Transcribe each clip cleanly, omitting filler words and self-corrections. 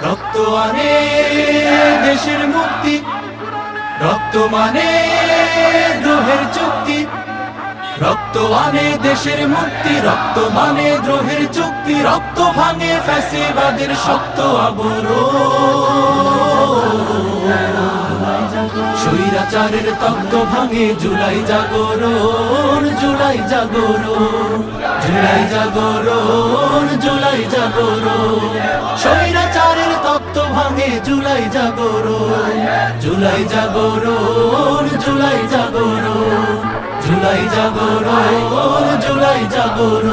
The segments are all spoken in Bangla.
রক্ত আনে দেশের মুক্তি, রক্ত মানে দ্রোহের চুক্তি। রক্ত আনে দেশের মুক্তি, রক্ত মানে দ্রোহের চুক্তি। রক্ত ভাঙে ফ্যাসিবাদের শক্ত আবরণ, স্বৈরাচারের তক্ত ভাঙে জুলাই জাগরণ, জুলাই জাগরণ, জুলাই জাগরণ, জুলাই জাগরণ। স্বৈরাচারের তক্ত ভাঙে জুলাই জাগরণ, জুলাই জাগরণ, জুলাই জাগরণ, জুলাই জাগরণ, জুলাই জাগরণ।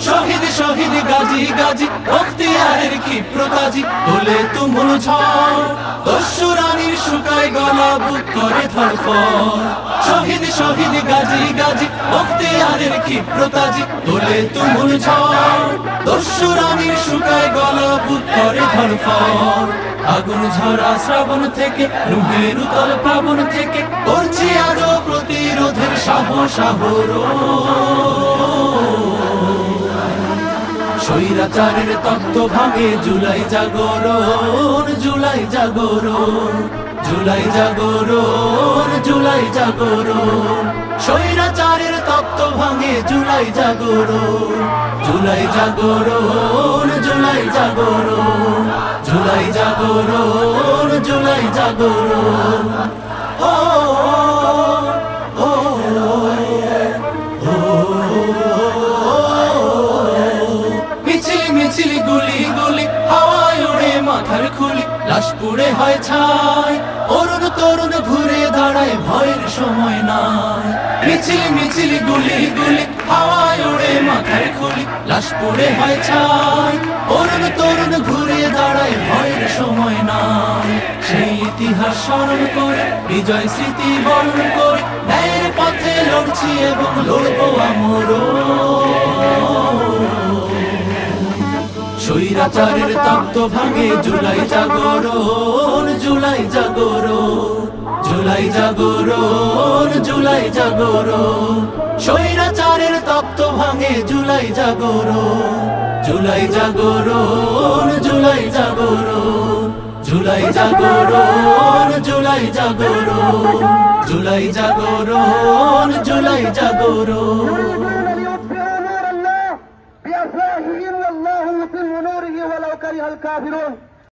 শহীদ শহীদ গাজী গাজী বখতিয়ারের ক্ষিপ্রতাজি তোলে তুমুল ঝড়, দস্যু রানীর শুকায় গলা বুক করে ধড়ফড়। শহীদ শহীদ গাজী গাজী বখতিয়ারের ক্ষিপ্রতাজি তোলে তুমুল ঝড়, দস্যু রানীর শুকায় গলা বুক করে ধড়ফড়। আগুন ঝরা শ্রাবণ থেকে রুহের উতল প্লাবন থেকে করছি আজও প্রতিরোধের সাহস স্বৈরাচারের তত্ত্ব ভাঙে জুলাই জাগরণ, জুলাই জাগরণ, জুলাই জাগরণ, জুলাই জাগরণ। স্বৈরাচারের তত্ত্ব ভাঙে জুলাই জাগরণ, জুলাই জাগরণ, জুলাই জাগরণ, জুলাই জাগরণ, জুলাই জাগরণ। মিছিল গুলি গুলি হাওয়ায় উড়ে মাথার খুলি, লাশ পুড়ে হয় ছাই, অরুণ তরুণ ঘুরে দাঁড়ায় ভয়ের সময় নাই। মিছিল মিছিল গুলি গুলি হাওয়ায় উড়ে মাথার খুলি, লাশ পুড়ে হয় ছাই, অরুণ তরুণ ঘুরে দাঁড়ায় ভয়ের সময় নাই। সেই ইতিহাস স্মরণ করে বিজয় স্মৃতি বরণ করে ন্যায়ের পথে লড়ছি এবং লড়বো আমরও। স্বৈরাচারের তত্ত্ব ভাঙে জুলাই জাগরণ, জুলাই জাগরণ, জুলাই জাগরণ, জুলাই জাগরণ। স্বৈরাচারের তত্ত্ব ভাঙে জুলাই জাগরণ, জুলাই জাগরণ, জুলাই জাগরণ, জুলাই জাগরণ, জুলাই জাগরণ, জুলাই জাগরণ, জুলাই জাগরণ। بأفواههم والله يتم نوره ولو كره الكافرون